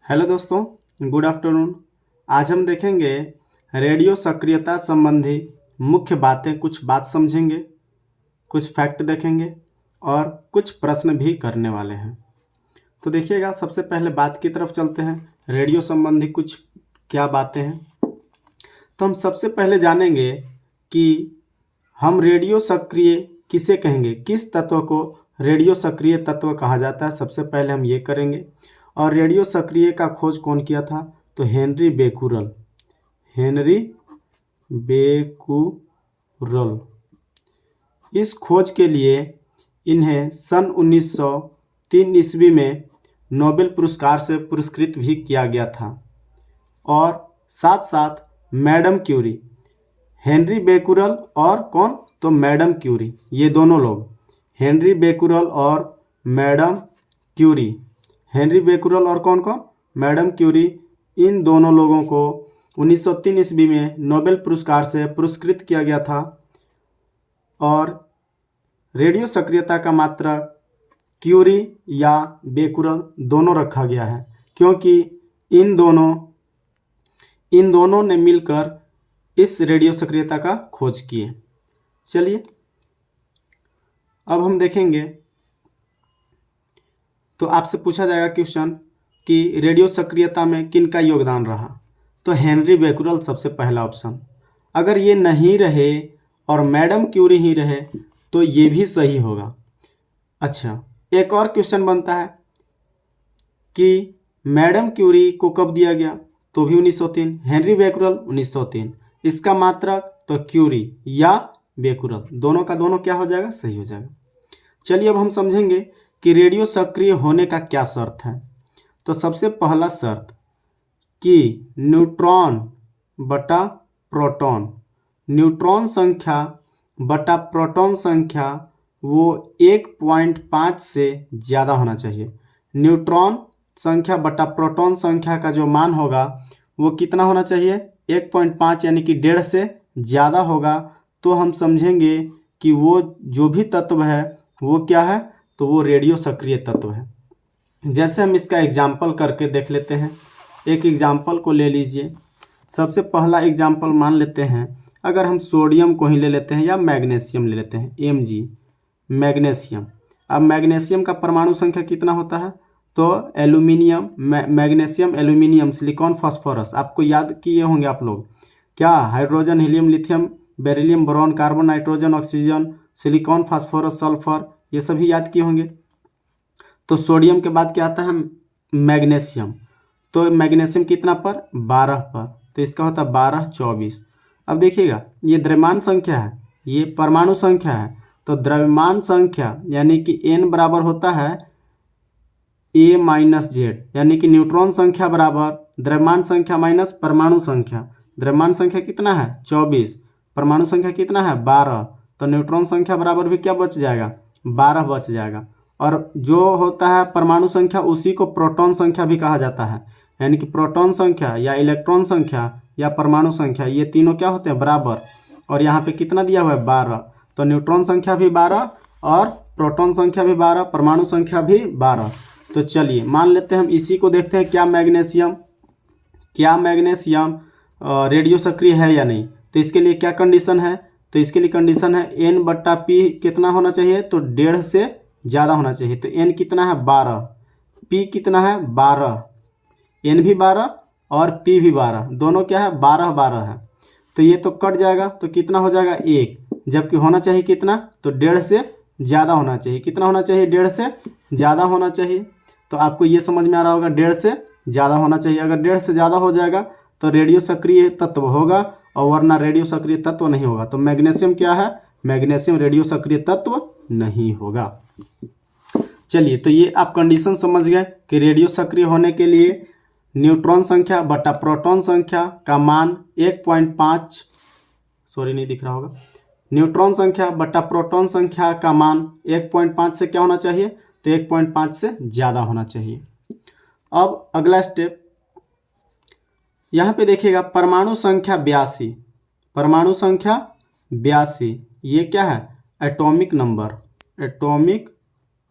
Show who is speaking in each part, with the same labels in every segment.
Speaker 1: Hello दोस्तों, good afternoon. आज हम देखेंगे रेडियो सक्रियता संबंधी मुख्य बातें। कुछ बात समझेंगे, कुछ फैक्ट देखेंगे और कुछ प्रश्न भी करने वाले हैं। तो देखिएगा, सबसे पहले बात की तरफ चलते हैं। रेडियो संबंधी कुछ क्या बातें हैं, तो हम सबसे पहले जानेंगे कि हम रेडियो सक्रिय किसे कहेंगे, किस तत्व को रेडियो सक्रिय तत्व कहा जाता है। सबसे पहले हम ये करेंगे। और रेडियो सक्रिय का खोज कौन किया था, तो हेनरी बेकुरल। इस खोज के लिए इन्हें सन 1903 ईस्वी में नोबेल पुरस्कार से पुरस्कृत भी किया गया था। और साथ साथ मैडम क्यूरी, हेनरी बेकुरल और कौन, तो मैडम क्यूरी, ये दोनों लोग, हेनरी बेकुरल और मैडम क्यूरी, हेनरी बेकुरल और कौन कौन, मैडम क्यूरी, इन दोनों लोगों को 1903 ईस्वी में नोबेल पुरस्कार से पुरस्कृत किया गया था। और रेडियो सक्रियता का मात्रक क्यूरी या बेकुरल दोनों रखा गया है, क्योंकि इन दोनों ने मिलकर इस रेडियो सक्रियता का खोज किए। चलिए अब हम देखेंगे, तो आपसे पूछा जाएगा क्वेश्चन कि रेडियो सक्रियता में किन का योगदान रहा, तो हेनरी बेकुरल सबसे पहला ऑप्शन। अगर ये नहीं रहे और मैडम क्यूरी ही रहे तो ये भी सही होगा। अच्छा, एक और क्वेश्चन बनता है कि मैडम क्यूरी को कब दिया गया, तो भी 1903, हेनरी बेकुरल 1903, इसका मात्रक तो क्यूरी या बेकुरल, दोनों का दोनों क्या हो जाएगा, सही हो जाएगा। चलिए अब हम समझेंगे कि रेडियो सक्रिय होने का क्या शर्त है। तो सबसे पहला शर्त कि न्यूट्रॉन बटा प्रोटॉन, न्यूट्रॉन संख्या बटा प्रोटॉन संख्या वो 1.5 से ज़्यादा होना चाहिए। न्यूट्रॉन संख्या बटा प्रोटॉन संख्या का जो मान होगा वो कितना होना चाहिए, 1.5 यानी कि 1.5 से ज़्यादा होगा। तो हम समझेंगे कि वो जो भी तत्व है वो क्या है, तो वो रेडियो सक्रिय तत्व है। जैसे हम इसका एग्जाम्पल करके देख लेते हैं। एक एग्जाम्पल को ले लीजिए। सबसे पहला एग्जाम्पल मान लेते हैं, अगर हम सोडियम को ही ले लेते हैं या मैग्नीशियम ले लेते हैं, Mg मैग्नीशियम। अब मैग्नीशियम का परमाणु संख्या कितना होता है, तो aluminium, magnesium, aluminium, silicon, phosphorus, आपको याद किए होंगे आप लोग, क्या, hydrogen, helium, lithium, beryllium, boron, carbon, nitrogen, oxygen, silicon, phosphorus, sulphur, ये सभी याद किए होंगे। तो सोडियम के बाद क्या आता है, मैग्नीशियम। तो मैग्नीशियम कितना पर, 12 पर, तो इसका होता है 12, 24। अब देखिएगा, ये द्रव्यमान संख्या है, ये परमाणु संख्या है। तो द्रव्यमान संख्या यानी कि n बराबर होता है a माइनस जेड, यानी कि न्यूट्रॉन संख्या बराबर द्रव्यमान संख्या माइनस परमाणु संख्या। द्रव्यमान संख्या कितना है, 24, परमाणु संख्या कितना है, 12, तो न्यूट्रॉन संख्या बराबर भी क्या बच जाएगा, 12 बच जाएगा। और जो होता है परमाणु संख्या उसी को प्रोटॉन संख्या भी कहा जाता है, यानी कि प्रोटॉन संख्या या इलेक्ट्रॉन संख्या या परमाणु संख्या, ये तीनों क्या होते हैं, बराबर। और यहाँ पे कितना दिया हुआ है, 12, तो न्यूट्रॉन संख्या भी 12 और प्रोटॉन संख्या भी 12, परमाणु संख्या भी 12। तो चलिए मान लेते हैं, हम इसी को देखते हैं, क्या मैग्नीशियम रेडियो सक्रिय है या नहीं। तो इसके लिए क्या कंडीशन है, तो इसके लिए कंडीशन है N/P कितना होना चाहिए, तो 1.5 से ज़्यादा होना चाहिए। तो N कितना है, 12, P कितना है, 12, N भी 12 और P भी 12, दोनों क्या है, 12 12 है। तो ये तो कट जाएगा, तो कितना हो जाएगा, 1, जबकि होना चाहिए कितना, तो 1.5 से ज़्यादा होना चाहिए। कितना होना चाहिए, 1.5 से ज़्यादा होना चाहिए। तो आपको ये समझ में आ रहा होगा, 1.5 से ज़्यादा होना चाहिए। अगर 1.5 से ज़्यादा हो जाएगा तो रेडियो सक्रिय तत्व होगा, और वरना रेडियो सक्रिय तत्व नहीं होगा। तो मैग्नीशियम क्या है, मैग्नीशियम रेडियो सक्रिय तत्व नहीं होगा। चलिए, तो ये आप कंडीशन समझ गए कि रेडियो सक्रिय होने के लिए न्यूट्रॉन संख्या बटा प्रोटॉन संख्या का मान 1.5, सॉरी नहीं दिख रहा होगा, न्यूट्रॉन संख्या बटा प्रोटॉन संख्या का मान 1.5 से क्या होना चाहिए, तो 1.5 से ज़्यादा होना चाहिए। अब अगला स्टेप, यहाँ पे देखिएगा, परमाणु संख्या 82, परमाणु संख्या 82, ये क्या है, एटॉमिक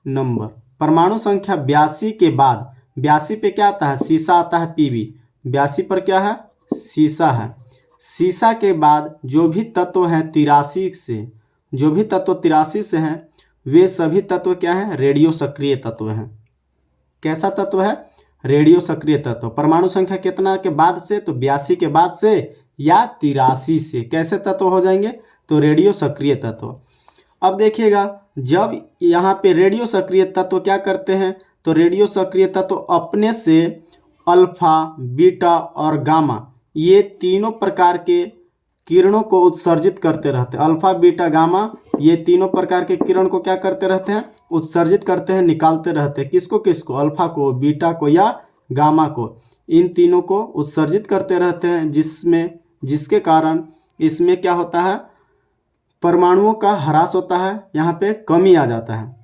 Speaker 1: नंबर। परमाणु संख्या 82 के बाद 82 पे क्या आता है, सीसा आता है Pb। 82 पर क्या है, सीसा है। सीसा के बाद जो भी तत्व हैं 83 से, जो भी तत्व 83 से हैं वे सभी तत्व क्या हैं, रेडियो सक्रिय तत्व हैं। कैसा तत्व है, रेडियो सक्रिय तत्व। परमाणु संख्या कितना के बाद से, तो 82 के बाद से या 83 से कैसे तत्व हो जाएंगे, तो रेडियो सक्रिय तत्व। अब देखिएगा जब यहाँ पे रेडियो सक्रिय तत्व क्या करते हैं, तो रेडियो सक्रिय तत्व अपने से अल्फा, बीटा और गामा ये तीनों प्रकार के किरणों को उत्सर्जित करते रहते हैं। अल्फा, बीटा, गामा ये तीनों प्रकार के किरण को क्या करते रहते हैं, उत्सर्जित करते हैं, निकालते रहते हैं। किसको किसको, अल्फा को, बीटा को या गामा को। इन तीनों को उत्सर्जित करते रहते हैं, जिसके कारण इसमें क्या होता है, परमाणुओं का ह्रास होता है, यहाँ पे कमी आ जाता है।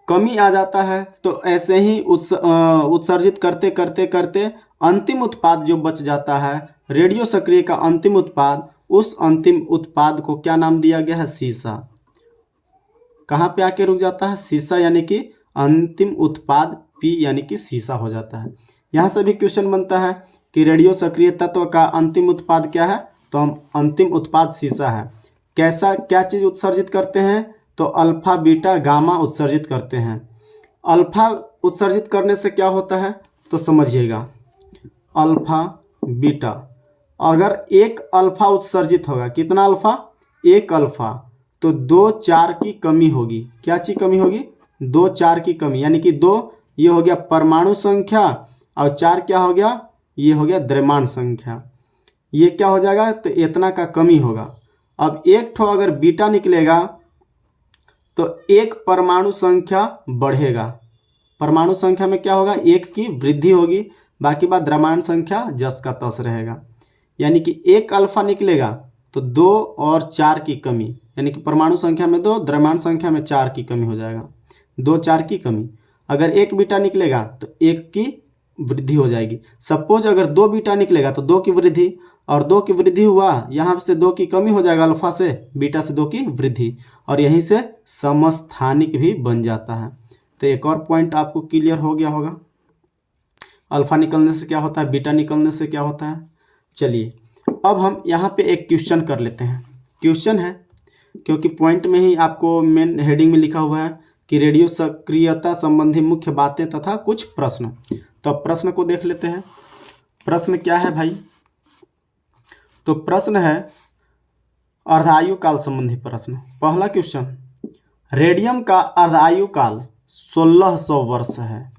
Speaker 1: कमी आ जाता है तो ऐसे ही उत्सर्जित करते करते करते अंतिम उत्पाद जो बच जाता है, रेडियो सक्रिय का अंतिम उत्पाद, उस अंतिम उत्पाद को क्या नाम दिया गया है, सीसा। कहाँ पे आके रुक जाता है, सीसा, यानी कि अंतिम उत्पाद P यानी कि सीसा हो जाता है। यहाँ से भी क्वेश्चन बनता है कि रेडियो सक्रिय तत्व का अंतिम उत्पाद क्या है, तो हम अंतिम उत्पाद सीसा है। कैसा, क्या चीज़ उत्सर्जित करते हैं, तो अल्फा, बीटा, गामा उत्सर्जित करते हैं। अल्फा उत्सर्जित करने से क्या होता है, तो समझिएगा, अल्फा, बीटा, अगर एक अल्फा उत्सर्जित होगा, कितना अल्फा, एक अल्फा, तो 2 4 की कमी होगी। क्या चीज कमी होगी, 2 4 की कमी, यानी कि 2 ये हो गया परमाणु संख्या और 4 क्या हो गया, ये हो गया द्रव्यमान संख्या। ये क्या हो जाएगा, तो इतना का कमी होगा। अब एक ठो अगर बीटा निकलेगा तो एक परमाणु संख्या बढ़ेगा। परमाणु संख्या में क्या होगा, एक की वृद्धि होगी, बाकी बात द्रव्यमान संख्या जस का तस रहेगा। यानी कि एक अल्फा निकलेगा तो 2 और 4 की कमी, यानी कि परमाणु संख्या में 2, द्रव्यमान संख्या में 4 की कमी हो जाएगा, 2 4 की कमी। अगर एक बीटा निकलेगा तो 1 की वृद्धि हो जाएगी। सपोज अगर 2 बीटा निकलेगा तो 2 की वृद्धि, और 2 की वृद्धि हुआ, यहाँ से 2 की कमी हो जाएगा, अल्फा से, बीटा से 2 की वृद्धि, और यहीं से समस्थानिक भी बन जाता है। तो एक और पॉइंट आपको क्लियर हो गया होगा, अल्फा निकलने से क्या होता है, बीटा निकलने से क्या होता है। चलिए अब हम यहाँ पे एक क्वेश्चन कर लेते हैं। क्वेश्चन है, क्योंकि पॉइंट में ही आपको मेन हेडिंग में लिखा हुआ है कि रेडियो सक्रियता संबंधी मुख्य बातें तथा कुछ प्रश्न। तो अब प्रश्न को देख लेते हैं। प्रश्न क्या है भाई, तो प्रश्न है अर्धायु काल संबंधी प्रश्न। पहला क्वेश्चन, रेडियम का अर्धायु काल 1600 वर्ष है।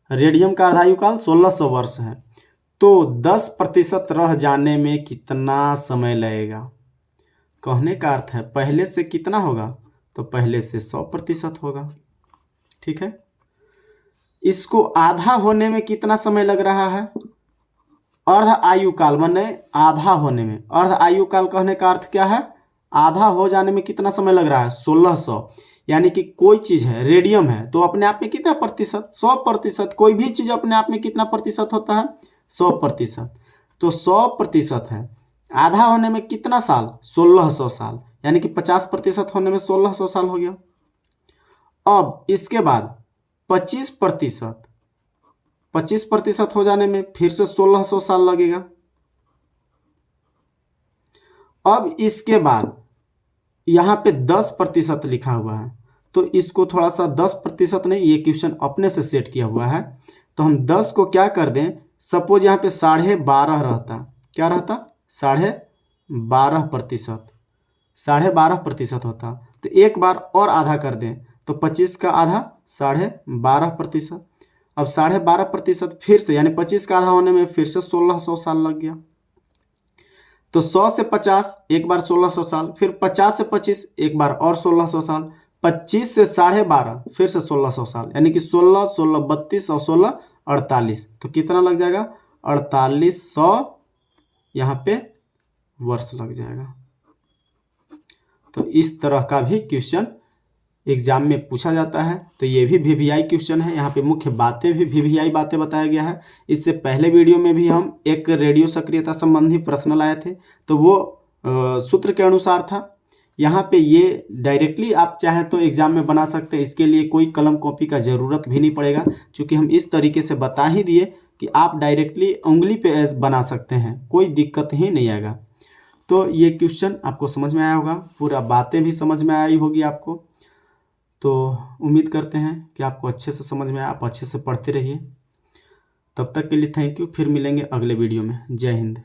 Speaker 1: रेडियम का अर्धायु काल 1600 वर्ष है, तो 10% रह जाने में कितना समय लगेगा। कहने का अर्थ है पहले से कितना होगा, तो पहले से 100% होगा। ठीक है, इसको आधा होने में कितना समय लग रहा है, अर्ध आयु काल माने आधा होने में। अर्ध आयु काल कहने का अर्थ क्या है, आधा हो जाने में कितना समय लग रहा है, 1600। यानी कि कोई चीज है, रेडियम है, तो अपने आप में कितना प्रतिशत, 100%। कोई भी चीज अपने आप में कितना प्रतिशत होता है, 100%। तो 100% है, आधा होने में कितना साल, 1600 साल, यानी कि 50% होने में 1600 साल हो गया। अब इसके बाद 25% हो जाने में फिर से 1600 साल लगेगा। अब इसके बाद यहाँ पे 10% लिखा हुआ है, तो इसको थोड़ा सा 10% नहीं, ये क्वेश्चन अपने से सेट किया हुआ है, तो हम 10 को क्या कर दें, सपोज यहाँ पे 12.5 रहता, क्या रहता, 12.5%, 12.5% होता, तो एक बार और आधा कर दें, तो 25 का आधा 12.5%। अब 12.5% फिर से, यानी 25 का आधा होने में फिर से 1600 साल लग गया। तो 100 से 50 एक बार 1600 साल, फिर 50 से 25 एक बार और 1600 साल, 25 से 12.5 फिर से 1600 साल, यानी कि 16, 16, 32 और 16, 48। तो कितना लग जाएगा, 4800 यहाँ पे वर्ष लग जाएगा। तो इस तरह का भी क्वेश्चन एग्जाम में पूछा जाता है। तो ये भी वीवीआई क्वेश्चन है, यहाँ पे मुख्य बातें भी वीवीआई बातें बताया गया है। इससे पहले वीडियो में भी हम एक रेडियो सक्रियता संबंधी प्रश्न लाए थे, तो वो सूत्र के अनुसार था। यहाँ पे ये डायरेक्टली आप चाहें तो एग्ज़ाम में बना सकते हैं। इसके लिए कोई कलम कॉपी का ज़रूरत भी नहीं पड़ेगा, क्योंकि हम इस तरीके से बता ही दिए कि आप डायरेक्टली उंगली पे बना सकते हैं, कोई दिक्कत ही नहीं आएगा। तो ये क्वेश्चन आपको समझ में आया होगा, पूरा बातें भी समझ में आई होगी आपको। तो उम्मीद करते हैं कि आपको अच्छे से समझ में आया, आप अच्छे से पढ़ते रहिए। तब तक के लिए थैंक यू, फिर मिलेंगे अगले वीडियो में। जय हिंद।